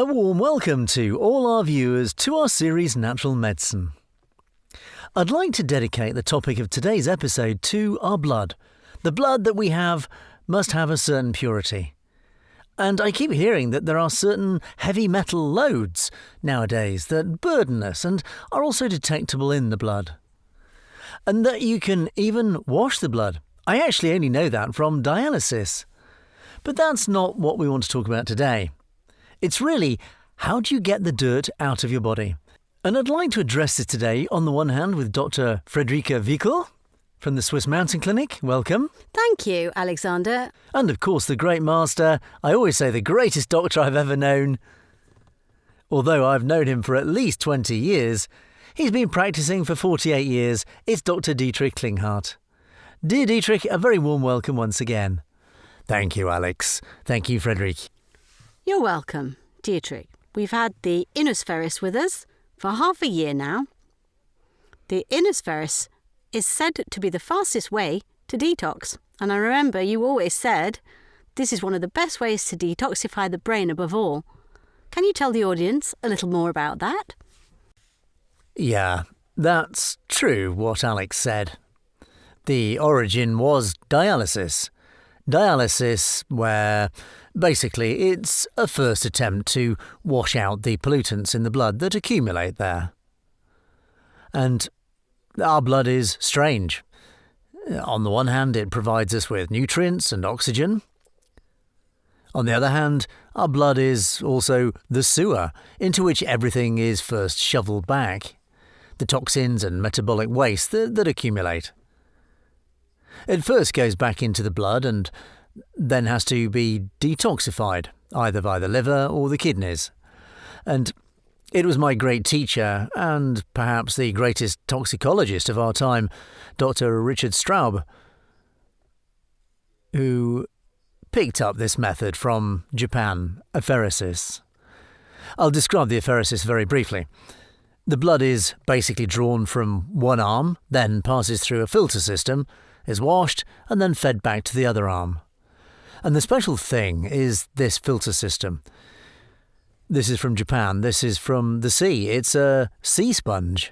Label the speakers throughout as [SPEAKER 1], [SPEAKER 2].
[SPEAKER 1] A warm welcome to all our viewers to our series Natural Medicine. I'd like to dedicate the topic of today's episode to our blood. The blood that we have must have a certain purity. And I keep hearing that there are certain heavy metal loads nowadays that burden us and are also detectable in the blood. And that you can even wash the blood. I actually only know that from dialysis. But that's not what we want to talk about today. It's really, how do you get the dirt out of your body? And I'd like to address this today, on the one hand, with Dr. Friderike Wiechel from the Swiss Mountain Clinic. Welcome.
[SPEAKER 2] Thank you, Alexander.
[SPEAKER 1] And of course, the great master, I always say the greatest doctor I've ever known. Although I've known him for at least 20 years, he's been practicing for 48 years. It's Dr. Dietrich Klinghardt. Dear Dietrich, a very warm welcome once again. Thank you, Alex. Thank you, Friderike.
[SPEAKER 2] You're welcome, Dietrich. We've had the INUSpheresis with us for half a year now. The INUSpheresis is said to be the fastest way to detox. And I remember you always said this is one of the best ways to detoxify the brain above all. Can you tell the audience a little more about that?
[SPEAKER 1] Yeah, that's true what Alex said. The origin was dialysis. Dialysis, where basically it's a first attempt to wash out the pollutants in the blood that accumulate there. And our blood is strange. On the one hand, it provides us with nutrients and oxygen. On the other hand, our blood is also the sewer into which everything is first shoveled back, the toxins and metabolic waste that accumulate. It first goes back into the blood and then has to be detoxified, either by the liver or the kidneys. And it was my great teacher, and perhaps the greatest toxicologist of our time, Dr. Richard Straub, who picked up this method from Japan, apheresis. I'll describe the apheresis very briefly. The blood is basically drawn from one arm, then passes through a filter system, is washed, and then fed back to the other arm. And the special thing is this filter system. This is from Japan. This is from the sea. It's a sea sponge,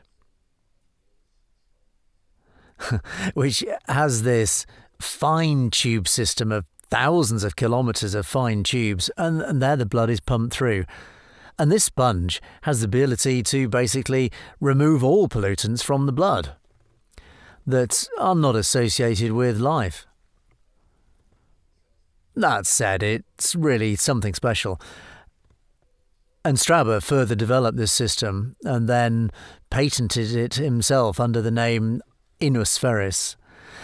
[SPEAKER 1] which has this fine tube system of thousands of kilometres of fine tubes, and there the blood is pumped through. And this sponge has the ability to basically remove all pollutants from the blood that are not associated with life. That said, it's really something special. And Straub further developed this system and then patented it himself under the name INUSpheresis.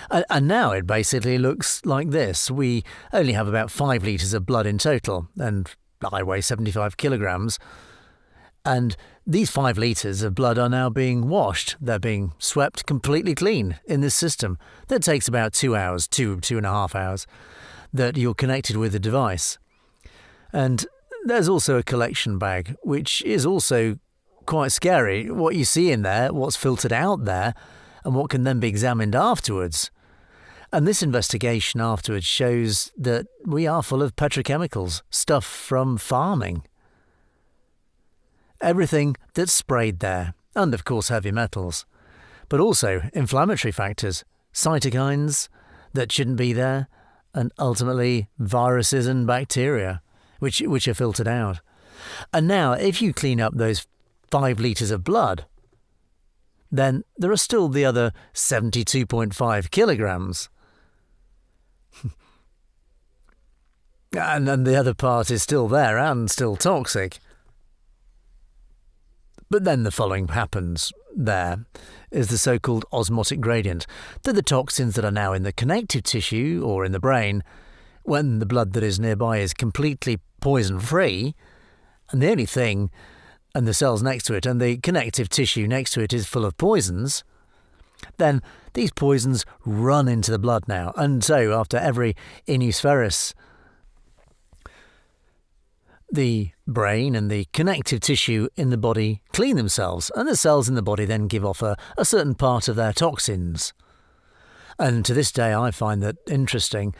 [SPEAKER 1] And now it basically looks like this. We only have about 5 litres of blood in total, and I weigh 75 kilograms. And these 5 litres of blood are now being washed. They're being swept completely clean in this system. That takes about 2 hours, 2.5 hours, that you're connected with the device. And there's also a collection bag, which is also quite scary. What you see in there, what's filtered out there, and what can then be examined afterwards. And this investigation afterwards shows that we are full of petrochemicals, stuff from farming. Everything that's sprayed there, and of course heavy metals, but also inflammatory factors, cytokines that shouldn't be there, and ultimately viruses and bacteria, which are filtered out. And now, if you clean up those 5 litres of blood, then there are still the other 72.5 kilograms. And then the other part is still there and still toxic. But then the following happens there is the so-called osmotic gradient, that the toxins that are now in the connective tissue or in the brain, when the blood that is nearby is completely poison-free, and the only thing, and the cells next to it, and the connective tissue next to it is full of poisons, then these poisons run into the blood now. And so after every INUSpheresis, the brain and the connective tissue in the body clean themselves, and the cells in the body then give off a certain part of their toxins. And to this day I find that interesting.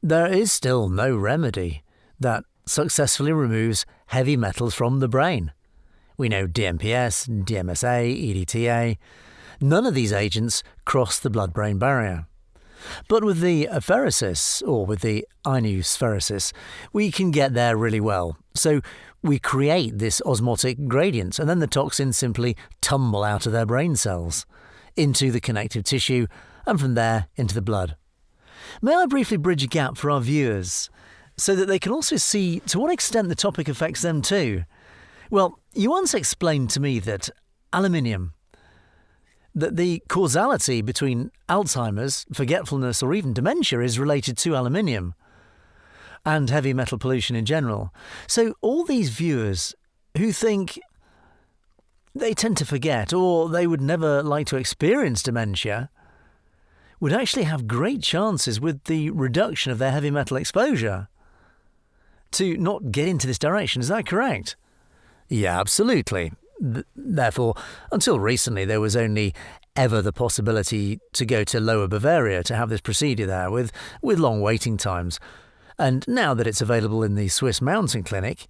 [SPEAKER 1] There is still no remedy that successfully removes heavy metals from the brain. We know DMPS, DMSA, EDTA. None of these agents cross the blood-brain barrier. But with the apheresis, or with the INUSpheresis, we can get there really well. So we create this osmotic gradient, and then the toxins simply tumble out of their brain cells into the connective tissue, and from there into the blood. May I briefly bridge a gap for our viewers, so that they can also see to what extent the topic affects them too? Well, you once explained to me that the causality between Alzheimer's, forgetfulness, or even dementia is related to aluminium and heavy metal pollution in general. So all these viewers who think they tend to forget or they would never like to experience dementia would actually have great chances with the reduction of their heavy metal exposure to not get into this direction. Is that correct? Yeah, absolutely. Therefore, until recently, there was only ever the possibility to go to Lower Bavaria to have this procedure there with long waiting times. And now that it's available in the Swiss Mountain Clinic,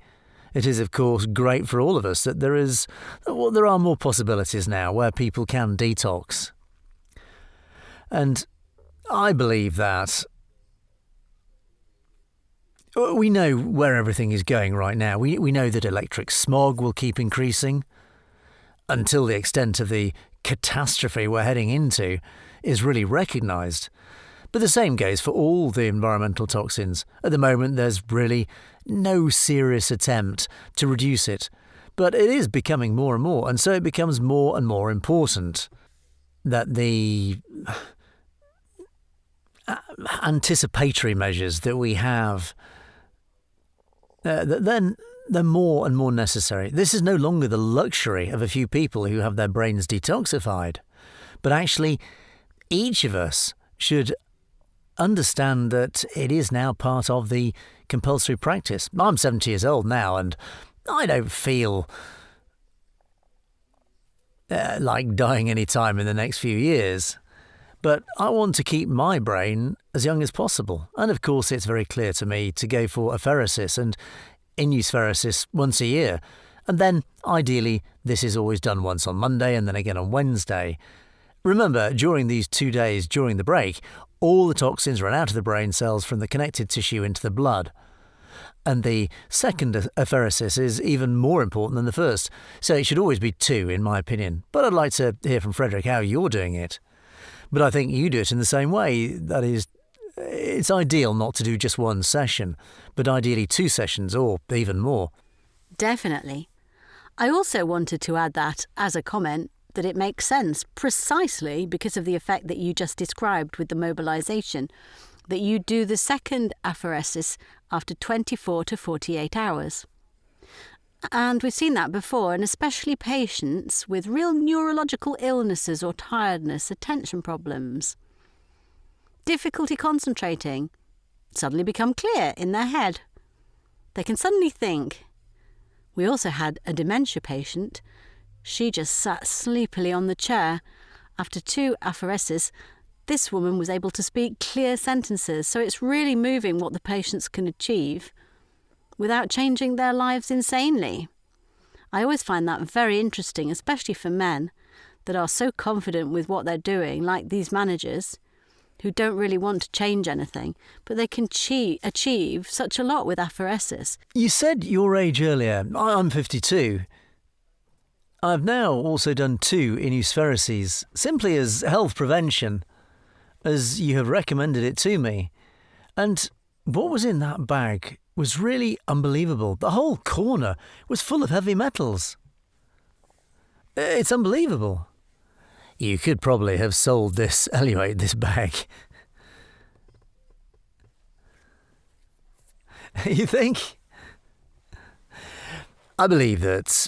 [SPEAKER 1] it is, of course, great for all of us that there are more possibilities now where people can detox. And I believe that we know where everything is going right now. We know that electric smog will keep increasing until the extent of the catastrophe we're heading into is really recognised. But the same goes for all the environmental toxins. At the moment, there's really no serious attempt to reduce it. But it is becoming more and more, and so it becomes more and more important that the anticipatory measures that we have, then they're more and more necessary. This is no longer the luxury of a few people who have their brains detoxified, but actually each of us should understand that it is now part of the compulsory practice. I'm 70 years old now, and I don't feel like dying any time in the next few years. But I want to keep my brain as young as possible. And of course, it's very clear to me to go for apheresis and INUSpheresis once a year. And then, ideally, this is always done once on Monday and then again on Wednesday. Remember, during these 2 days during the break, all the toxins run out of the brain cells from the connective tissue into the blood. And the second apheresis is even more important than the first. So it should always be 2, in my opinion. But I'd like to hear from Friderike how you're doing it. But I think you do it in the same way. That is, it's ideal not to do just one session, but ideally 2 sessions or even more.
[SPEAKER 2] Definitely. I also wanted to add that, as a comment, that it makes sense precisely because of the effect that you just described with the mobilisation, that you do the second apheresis after 24 to 48 hours. And we've seen that before, and especially patients with real neurological illnesses or tiredness, attention problems, difficulty concentrating, suddenly become clear in their head. They can suddenly think. We also had a dementia patient. She just sat sleepily on the chair. After 2 apheresis, this woman was able to speak clear sentences, so it's really moving what the patients can achieve without changing their lives insanely. I always find that very interesting, especially for men that are so confident with what they're doing, like these managers, who don't really want to change anything, but they can achieve such a lot with apheresis.
[SPEAKER 1] You said your age earlier. I'm 52. I've now also done 2 INUSpheresis, simply as health prevention, as you have recommended it to me. And what was in that bag was really unbelievable. The whole corner was full of heavy metals. It's unbelievable. You could probably have sold this anyway, this bag. You think? I believe that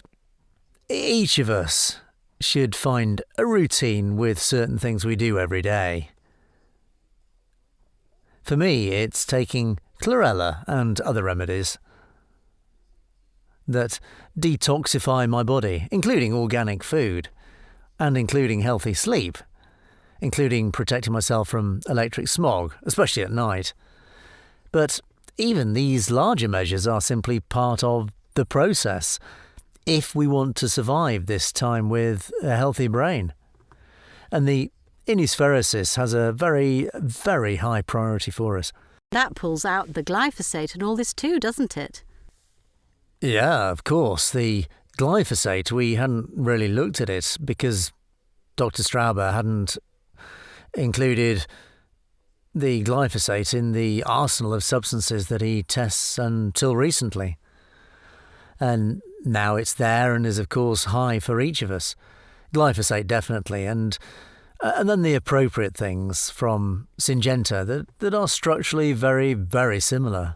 [SPEAKER 1] each of us should find a routine with certain things we do every day. For me, it's taking chlorella and other remedies that detoxify my body, including organic food and including healthy sleep, including protecting myself from electric smog, especially at night. But even these larger measures are simply part of the process if we want to survive this time with a healthy brain. And the INUSpheresis has a very, very high priority for us.
[SPEAKER 2] That pulls out the glyphosate and all this too, doesn't it?
[SPEAKER 1] Yeah, of course. The glyphosate, we hadn't really looked at it because Dr. Strauber hadn't included the glyphosate in the arsenal of substances that he tests until recently. And now it's there and is, of course, high for each of us. Glyphosate, definitely, and then the appropriate things from Syngenta that are structurally very, very similar.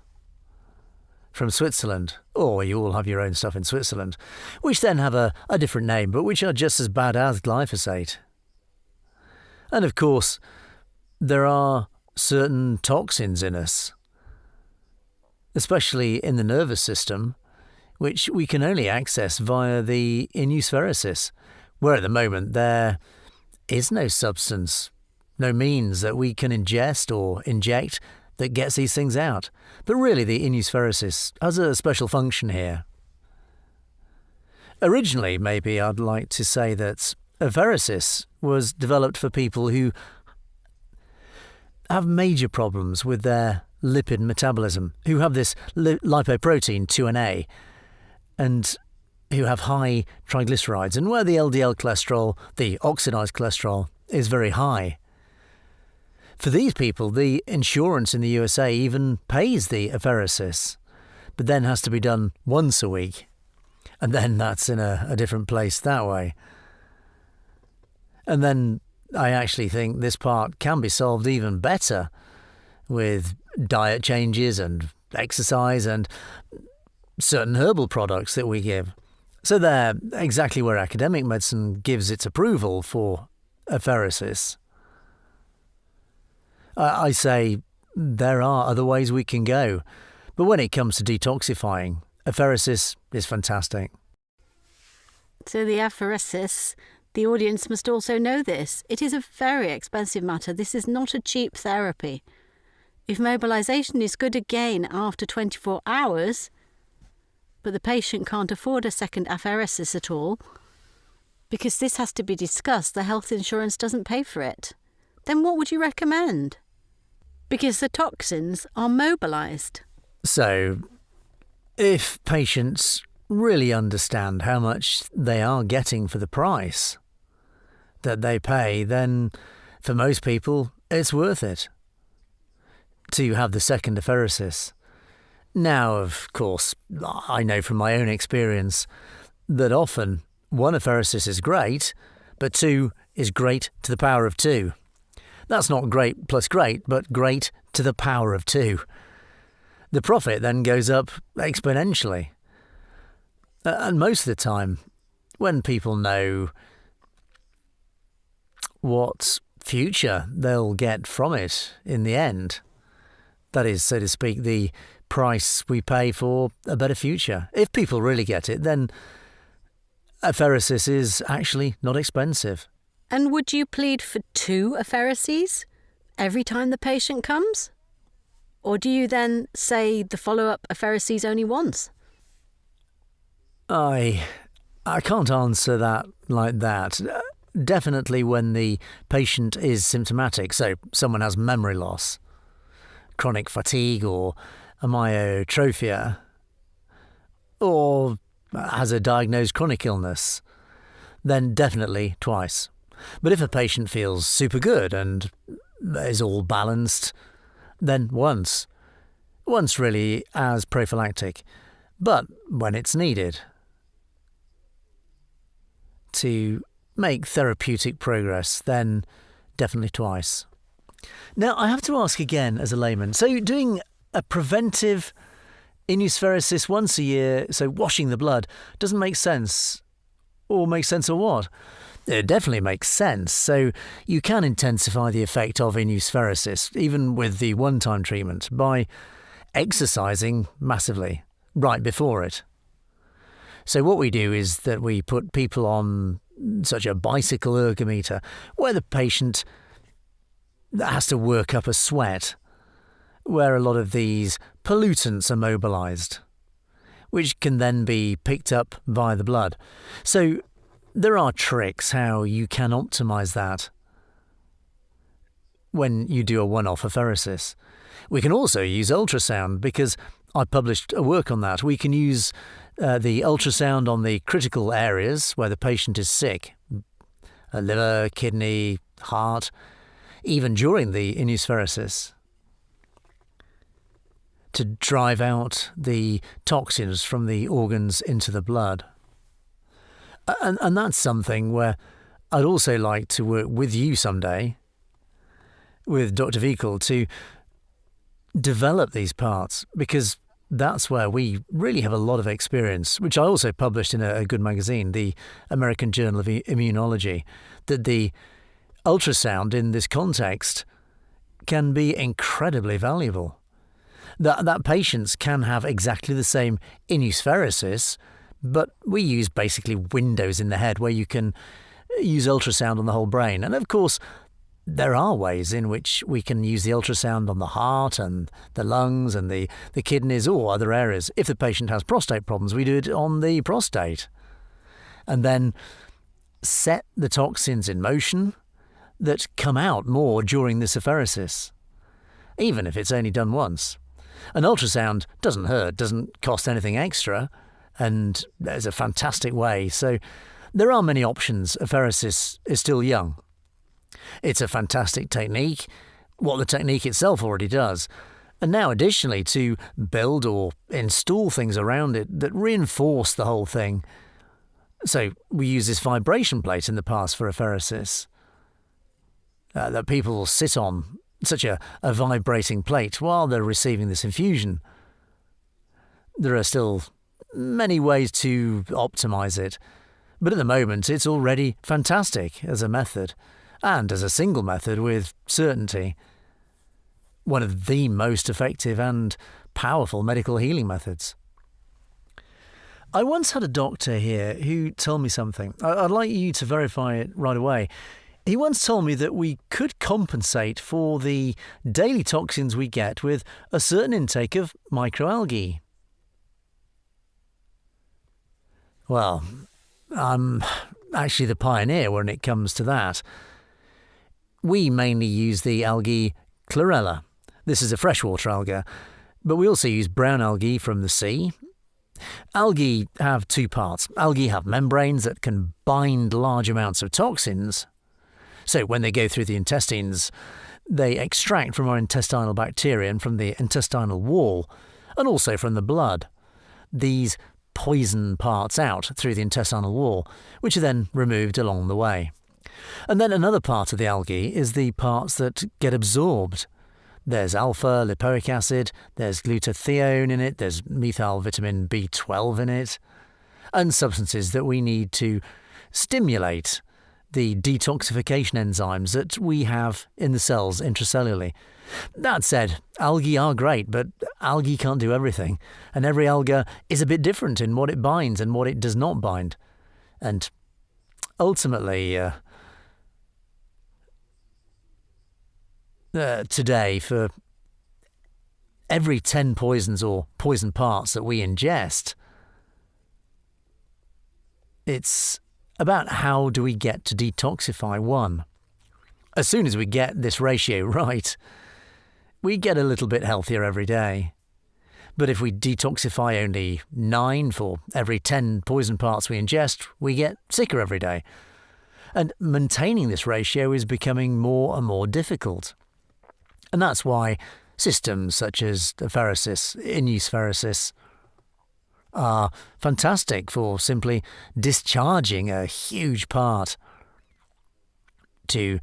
[SPEAKER 1] From Switzerland, or you all have your own stuff in Switzerland, which then have a different name, but which are just as bad as glyphosate. And of course, there are certain toxins in us, especially in the nervous system, which we can only access via the INUSpheresis, where at the moment there is no substance, no means that we can ingest or inject that gets these things out. But really the INUSpheresis has a special function here. Originally, maybe I'd like to say that apheresis was developed for people who have major problems with their lipid metabolism, who have this lipoprotein 2A, and who have high triglycerides, and where the LDL cholesterol, the oxidized cholesterol, is very high. For these people, the insurance in the USA even pays the apheresis, but then has to be done once a week, and then that's in a different place that way. And then I actually think this part can be solved even better with diet changes and exercise and certain herbal products that we give. So they're exactly where academic medicine gives its approval for apheresis. I say there are other ways we can go, but when it comes to detoxifying, apheresis is fantastic.
[SPEAKER 2] So the apheresis, the audience must also know this. It is a very expensive matter. This is not a cheap therapy. If mobilisation is good again after 24 hours, but the patient can't afford a second apheresis at all, because this has to be discussed, the health insurance doesn't pay for it, then what would you recommend? Because the toxins are mobilised.
[SPEAKER 1] So, if patients really understand how much they are getting for the price that they pay, then for most people it's worth it to have the second apheresis. Now, of course, I know from my own experience that often one apheresis is great, but two is great to the power of two. That's not great plus great, but great to the power of two. The profit then goes up exponentially. And most of the time, when people know what future they'll get from it in the end, that is, so to speak, the price we pay for a better future. If people really get it, then apheresis is actually not expensive.
[SPEAKER 2] And would you plead for 2 apherises every time the patient comes? Or do you then say the follow-up aphereses only once?
[SPEAKER 1] I can't answer that like that. Definitely when the patient is symptomatic, so someone has memory loss, chronic fatigue or amyotrophia, or has a diagnosed chronic illness, then definitely twice. But if a patient feels super good and is all balanced, then once. Once really as prophylactic, but when it's needed to make therapeutic progress, then definitely twice. Now, I have to ask again as a layman, so doing a preventive INUSpheresis once a year, so washing the blood, doesn't make sense? Or makes sense or what? It definitely makes sense. So you can intensify the effect of INUSpheresis, even with the one-time treatment, by exercising massively right before it. So what we do is that we put people on such a bicycle ergometer where the patient has to work up a sweat, where a lot of these pollutants are mobilised, which can then be picked up by the blood. So there are tricks how you can optimise that when you do a one-off apheresis. We can also use ultrasound, because I published a work on that. We can use the ultrasound on the critical areas where the patient is sick, liver, kidney, heart, even during the INUSpheresis, to drive out the toxins from the organs into the blood. And that's something where I'd also like to work with you someday, with Dr. Wiechel, to develop these parts, because that's where we really have a lot of experience, which I also published in a good magazine, the American Journal of Immunology, that the ultrasound in this context can be incredibly valuable. That patients can have exactly the same INUSpheresis, but we use basically windows in the head where you can use ultrasound on the whole brain. And of course, there are ways in which we can use the ultrasound on the heart and the lungs and the kidneys or other areas. If the patient has prostate problems, we do it on the prostate. And then set the toxins in motion that come out more during this apheresis, even if it's only done once. An ultrasound doesn't hurt, doesn't cost anything extra, and there's a fantastic way. So there are many options. Apheresis is still young. It's a fantastic technique, what the technique itself already does. And now additionally to build or install things around it that reinforce the whole thing. So we use this vibration plate in the past for apheresis, that people will sit on such a vibrating plate while they're receiving this infusion. There are still many ways to optimise it, but at the moment it's already fantastic as a method, and as a single method with certainty, one of the most effective and powerful medical healing methods. I once had a doctor here who told me something. I'd like you to verify it right away. He once told me that we could compensate for the daily toxins we get with a certain intake of microalgae. Well, I'm actually the pioneer when it comes to that. We mainly use the algae chlorella. This is a freshwater alga, but we also use brown algae from the sea. Algae have two parts. Algae have membranes that can bind large amounts of toxins. So when they go through the intestines, they extract from our intestinal bacteria and from the intestinal wall, and also from the blood, these poison parts out through the intestinal wall, which are then removed along the way. And then another part of the algae is the parts that get absorbed. There's alpha lipoic acid, there's glutathione in it, there's methyl vitamin B12 in it, and substances that we need to stimulate the detoxification enzymes that we have in the cells intracellularly. That said, algae are great, but algae can't do everything, and every alga is a bit different in what it binds and what it does not bind. And ultimately, today, for every 10 poisons or poison parts that we ingest, it's about how do we get to detoxify one. As soon as we get this ratio right, we get a little bit healthier every day. But if we detoxify only 9 for every 10 poison parts we ingest, we get sicker every day. And maintaining this ratio is becoming more and more difficult. And that's why systems such as apheresis, INUSpheresis, are fantastic for simply discharging a huge part to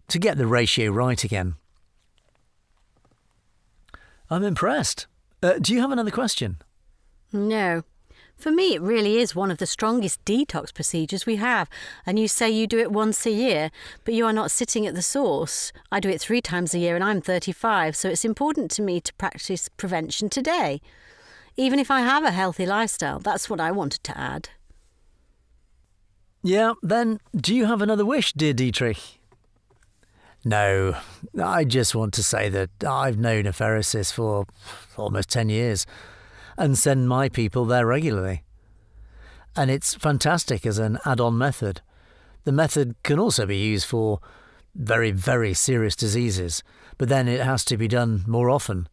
[SPEAKER 1] get the ratio right again. I'm impressed. Do you have another question?
[SPEAKER 2] No. For me, it really is one of the strongest detox procedures we have. And you say you do it once a year, but you are not sitting at the source. I do it 3 times a year and I'm 35, so it's important to me to practice prevention today. Even if I have a healthy lifestyle, that's what I wanted to add.
[SPEAKER 1] Yeah, then do you have another wish, dear Dietrich? No, I just want to say that I've known INUSpheresis for almost 10 years and send my people there regularly. And it's fantastic as an add-on method. The method can also be used for very, very serious diseases, but then it has to be done more often,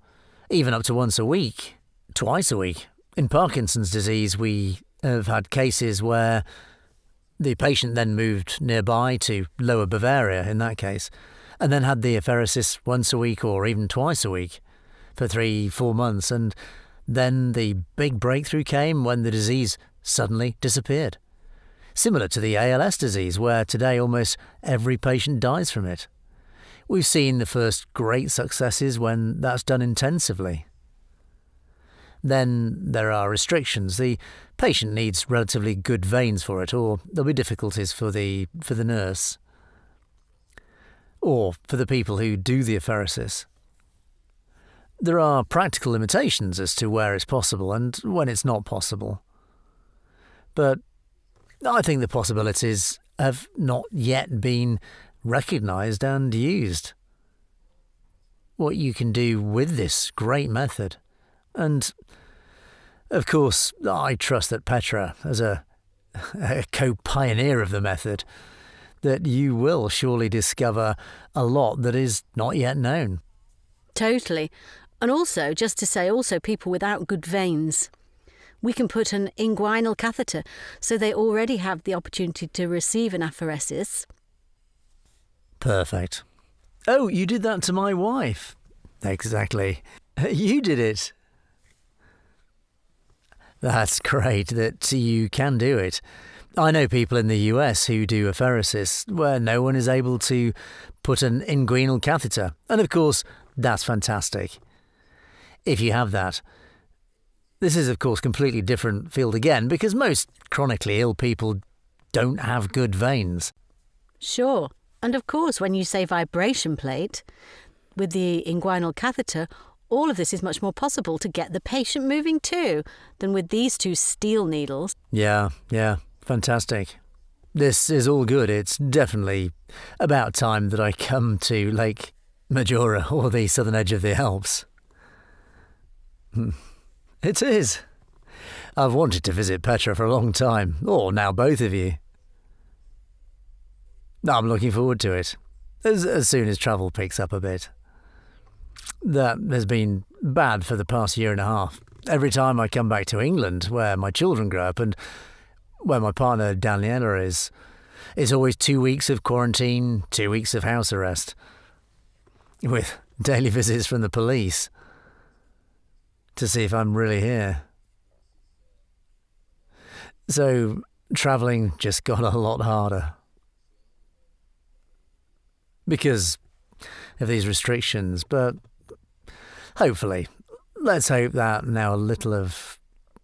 [SPEAKER 1] even up to once a week, twice a week. In Parkinson's disease, we have had cases where the patient then moved nearby to Lower Bavaria, in that case, and then had the INUSpheresis once a week or even twice a week for 3-4 months, and then the big breakthrough came when the disease suddenly disappeared. Similar to the ALS disease, where today almost every patient dies from it. We've seen the first great successes when that's done intensively. Then there are restrictions. The patient needs relatively good veins for it, or there'll be difficulties for the nurse, or for the people who do the INUSpheresis. There are practical limitations as to where it's possible and when it's not possible. But I think the possibilities have not yet been recognised and used. What you can do with this great method. And, of course, I trust that Petra, as a co-pioneer of the method, that you will surely discover a lot that is not yet known.
[SPEAKER 2] Totally. And also, just to say, also people without good veins. We can put an inguinal catheter, so they already have the opportunity to receive an apheresis.
[SPEAKER 1] Perfect. Oh, you did that to my wife. Exactly. You did it. That's great that you can do it. I know people in the US who do INUSpheresis where no one is able to put an inguinal catheter. And of course, that's fantastic. If you have that. This is, of course, completely different field again, because most chronically ill people don't have good veins.
[SPEAKER 2] Sure. And of course, when you say vibration plate, with the inguinal catheter, all of this is much more possible to get the patient moving too, than with these two steel needles.
[SPEAKER 1] Yeah, fantastic. This is all good. It's definitely about time that I come to Lake Majora or the southern edge of the Alps. It is. I've wanted to visit Petra for a long time, or now both of you. I'm looking forward to it, as soon as travel picks up a bit. That has been bad for the past year and a half. Every time I come back to England, where my children grow up and where my partner Daniela is, it's always 2 weeks of quarantine, 2 weeks of house arrest, with daily visits from the police to see if I'm really here. So travelling just got a lot harder. Because of these restrictions, but hopefully, let's hope that now a little of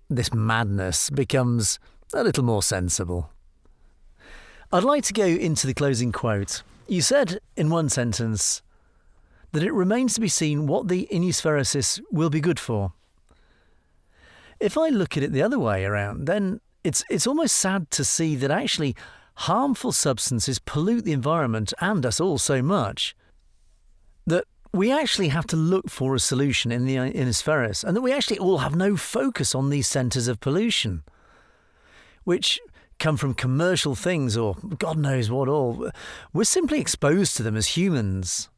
[SPEAKER 1] this madness becomes a little more sensible. I'd like to go into the closing quote. You said in one sentence that it remains to be seen what the INUSpheresis will be good for. If I look at it the other way around, then it's almost sad to see that actually harmful substances pollute the environment and us all so much that we actually have to look for a solution in the INUSpheresis, and that we actually all have no focus on these centres of pollution, which come from commercial things or God knows what all. We're simply exposed to them as humans,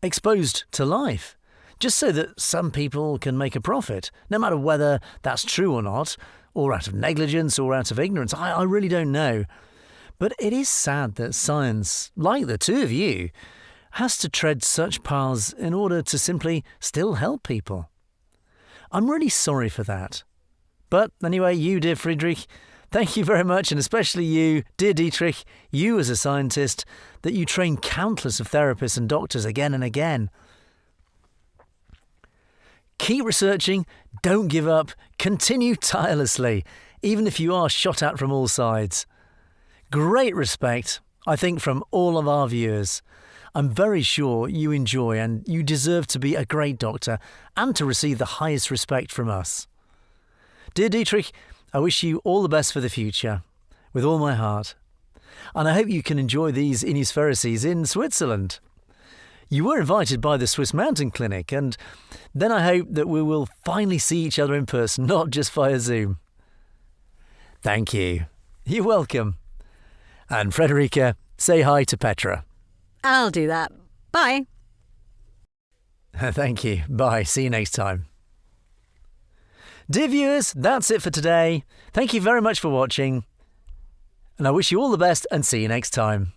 [SPEAKER 1] exposed to life, just so that some people can make a profit, no matter whether that's true or not, or out of negligence or out of ignorance. I really don't know. But it is sad that science, like the two of you, has to tread such paths in order to simply still help people. I'm really sorry for that. But anyway, you, dear Friderike, thank you very much, and especially you, dear Dietrich, you as a scientist, that you train countless of therapists and doctors again and again. Keep researching, don't give up, continue tirelessly, even if you are shot at from all sides. Great respect, I think, from all of our viewers. I'm very sure you enjoy and you deserve to be a great doctor and to receive the highest respect from us. Dear Dietrich, I wish you all the best for the future, with all my heart. And I hope you can enjoy these INUSpheresis in Switzerland. You were invited by the Swiss Mountain Clinic, and then I hope that we will finally see each other in person, not just via Zoom. Thank you. You're welcome. And Friderike, say hi to Petra.
[SPEAKER 2] I'll do that. Bye.
[SPEAKER 1] Thank you. Bye. See you next time. Dear viewers, that's it for today. Thank you very much for watching, and I wish you all the best and see you next time.